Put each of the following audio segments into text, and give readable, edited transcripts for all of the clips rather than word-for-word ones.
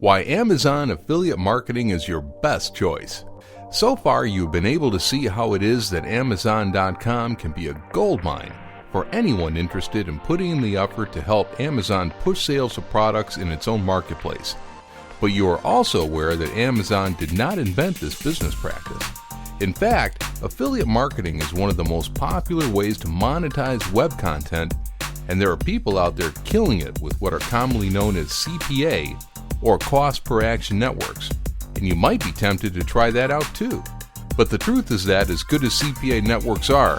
Why Amazon affiliate marketing is your best choice. So far, you've been able to see how it is that Amazon.com can be a goldmine for anyone interested in putting in the effort to help Amazon push sales of products in its own marketplace. But you are also aware that Amazon did not invent this business practice. In fact, affiliate marketing is one of the most popular ways to monetize web content, and there are people out there killing it with what are commonly known as CPA, or cost per action networks, and you might be tempted to try that out too. But the truth is that as good as CPA networks are,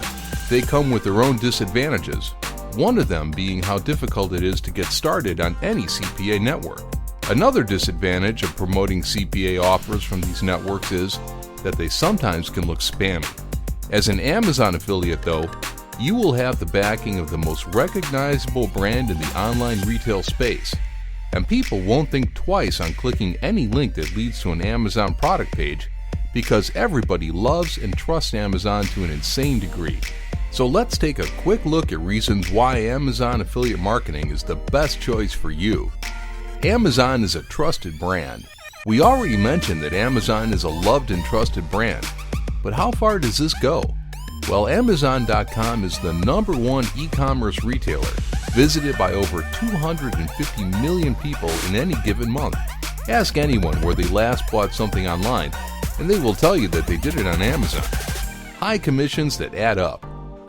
they come with their own disadvantages, one of them being how difficult it is to get started on any CPA network. Another disadvantage of promoting CPA offers from these networks is that they sometimes can look spammy. As an Amazon affiliate though, you will have the backing of the most recognizable brand in the online retail space, and people won't think twice on clicking any link that leads to an Amazon product page because everybody loves and trusts Amazon to an insane degree. So let's take a quick look at reasons why Amazon affiliate marketing is the best choice for you. Amazon is a trusted brand. We already mentioned that Amazon is a loved and trusted brand, but how far does this go? Well, Amazon.com is the #1 e-commerce retailer, visited by over 250 million people in any given month. Ask anyone where they last bought something online, and they will tell you that they did it on Amazon. High commissions that add up.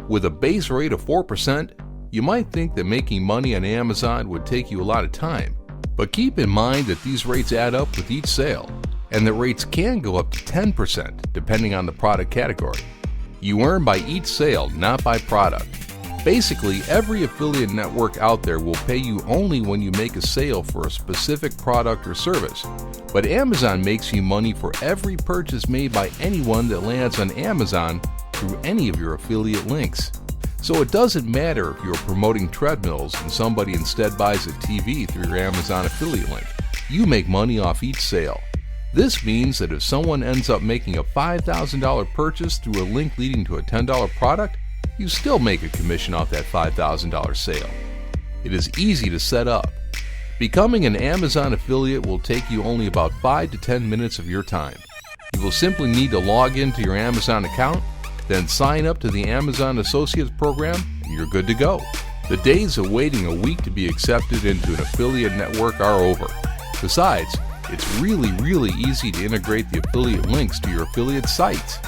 With a base rate of 4%, you might think that making money on Amazon would take you a lot of time. But keep in mind that these rates add up with each sale, and the rates can go up to 10% depending on the product category. You earn by each sale, not by product. Basically, every affiliate network out there will pay you only when you make a sale for a specific product or service. But Amazon makes you money for every purchase made by anyone that lands on Amazon through any of your affiliate links. So it doesn't matter if you're promoting treadmills and somebody instead buys a TV through your Amazon affiliate link. You make money off each sale. This means that if someone ends up making a $5,000 purchase through a link leading to a $10 product, you still make a commission off that $5,000 sale. It is easy to set up. Becoming an Amazon affiliate will take you only about 5 to 10 minutes of your time. You will simply need to log into your Amazon account, then sign up to the Amazon Associates program, and you're good to go. The days of waiting a week to be accepted into an affiliate network are over. Besides, it's really easy to integrate the affiliate links to your affiliate sites.